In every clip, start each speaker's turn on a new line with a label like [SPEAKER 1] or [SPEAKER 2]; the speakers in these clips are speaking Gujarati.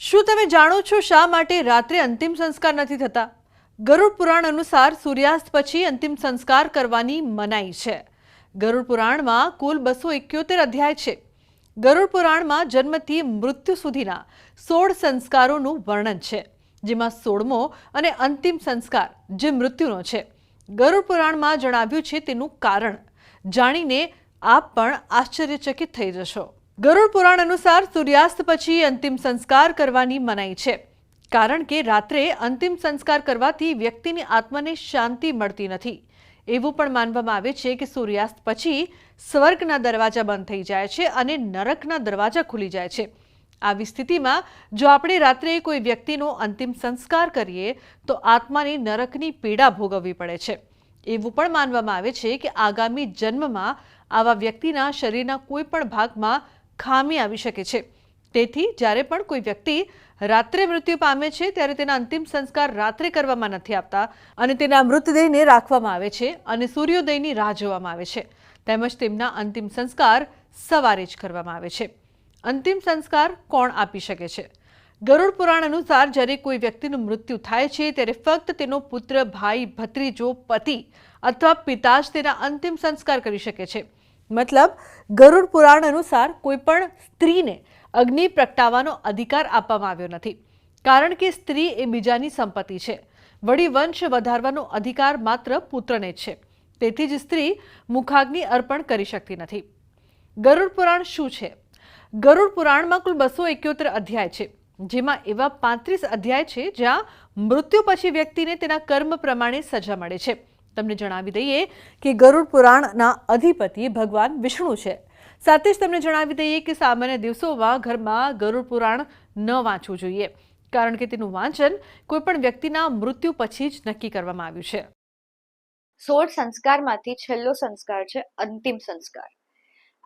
[SPEAKER 1] શું તમે જાણો છો શા માટે રાત્રે અંતિમ સંસ્કાર નથી થતા? ગરુડ પુરાણ અનુસાર સૂર્યાસ્ત પછી અંતિમ સંસ્કાર કરવાની મનાઈ છે. ગરુડ પુરાણમાં કુલ 271 અધ્યાય છે. ગરુડ પુરાણમાં જન્મથી મૃત્યુ સુધીના 16 સંસ્કારોનું વર્ણન છે, જેમાં 16મો અને અંતિમ સંસ્કાર જે મૃત્યુનો છે. ગરુડ પુરાણમાં જણાવ્યું છે તેનું કારણ જાણીને આપ પણ આશ્ચર્યચકિત થઈ જશો. ગરુડ પુરાણ અનુસાર સૂર્યાસ્ત પછી અંતિમ સંસ્કાર કરવાની મનાઈ છે, કારણ કે રાત્રે અંતિમ સંસ્કાર કરવાથી વ્યક્તિની આત્માને શાંતિ મળતી નથી. એવું પણ માનવામાં આવે છે કે સૂર્યાસ્ત પછી સ્વર્ગના દરવાજા બંધ થઈ જાય છે અને નરકના દરવાજા ખુલી જાય છે. આવી સ્થિતિમાં જો આપણે રાત્રે કોઈ વ્યક્તિનો અંતિમ સંસ્કાર કરીએ તો આત્માને નરકની પીડા ભોગવવી પડે છે. એવું પણ માનવામાં આવે છે કે આગામી જન્મમાં આવા વ્યક્તિના શરીરના કોઈ પણ ભાગમાં ખામી આવી શકે છે. તેથી જ્યારે પણ કોઈ વ્યક્તિ રાત્રે મૃત્યુ પામે છે ત્યારે તેના અંતિમ સંસ્કાર રાત્રે કરવામાં નથી આવતા અને તેના મૃતદેહને રાખવામાં આવે છે અને સૂર્યોદયની રાહ જોવામાં આવે છે. તેમજ તેમના અંતિમ સંસ્કાર સવારે જ કરવામાં આવે છે. અંતિમ સંસ્કાર કોણ આપી શકે છે? ગરુડ પુરાણ અનુસાર જ્યારે કોઈ વ્યક્તિનું મૃત્યુ થાય છે ત્યારે ફક્ત તેનો પુત્ર, ભાઈ, ભત્રીજો, પતિ અથવા પિતા જ તેના અંતિમ સંસ્કાર કરી શકે છે. મતલબ ગરુડ પુરાણ અનુસાર કોઈ પણ સ્ત્રીને અગ્નિ પ્રગટાવવાનો અધિકાર આપવામાં આવ્યો નથી, કારણ કે સ્ત્રી એ બીજાની સંપત્તિ છે. વળી વંશ વધારવાનો અધિકાર માત્ર પુત્રને જ છે. તેથી જ સ્ત્રી મુખાગ્નિ અર્પણ કરી શકતી નથી. ગરુડ પુરાણ શું છે? ગરુડ પુરાણમાં કુલ 271 અધ્યાય છે, જેમાં એવા 35 અધ્યાય છે જ્યાં મૃત્યુ પછી વ્યક્તિને તેના કર્મ પ્રમાણે સજા મળે છે. તમને જણાવી દઈએ કે ગરુડ પુરાણના અધિપતિ ભગવાન વિષ્ણુ છે. સાથે જ તમને જણાવી દઈએ કે સામાન્ય દિવસોમાં ઘરમાં ગરુડ પુરાણ ન વાંચવું જોઈએ, કારણ કે તેનું વાંચન કોઈ પણ વ્યક્તિના મૃત્યુ પછી જ નક્કી કરવામાં આવ્યું છે.
[SPEAKER 2] 16 સંસ્કારમાંથી છેલ્લો સંસ્કાર છે અંતિમ સંસ્કાર.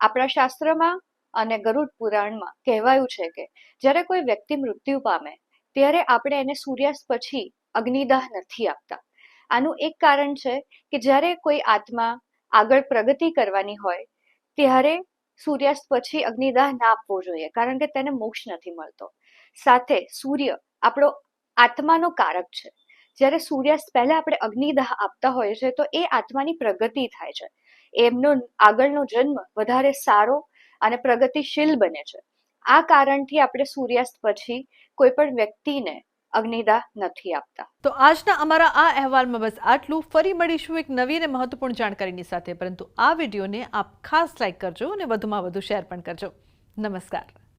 [SPEAKER 2] આપણા શાસ્ત્રમાં અને ગરુડ પુરાણમાં કહેવાયું છે કે જ્યારે કોઈ વ્યક્તિ મૃત્યુ પામે ત્યારે આપણે એને સૂર્યાસ્ત પછી અગ્નિદાહ નથી આપતા. આનું એક કારણ છે કે જ્યારે કોઈ આત્મા આગળ પ્રગતિ કરવાની હોય ત્યારે સૂર્યાસ્ત પછી અગ્નિદાહ ના આપવો જોઈએ, કારણ કે તેને મોક્ષ નથી મળતો. સાથે સૂર્ય આપણો આત્માનો કારક છે. જ્યારે સૂર્યાસ્ત પહેલા આપણે અગ્નિદાહ આપતા હોઈએ છીએ તો એ આત્માની પ્રગતિ થાય છે, એમનો આગળનો જન્મ વધારે સારો અને પ્રગતિશીલ બને છે. આ કારણથી આપણે સૂર્યાસ્ત પછી કોઈ પણ વ્યક્તિને અગ્નિદાહ નથી આપતા.
[SPEAKER 1] તો આજના અમારા આ અહેવાલમાં બસ આટલું. ફરી મળીશું એક નવી અને મહત્વપૂર્ણ જાણકારીની સાથે, પરંતુ આ વિડીયોને આપ ખાસ લાઈક કરજો અને વધુમાં વધુ શેર પણ કરજો. નમસ્કાર.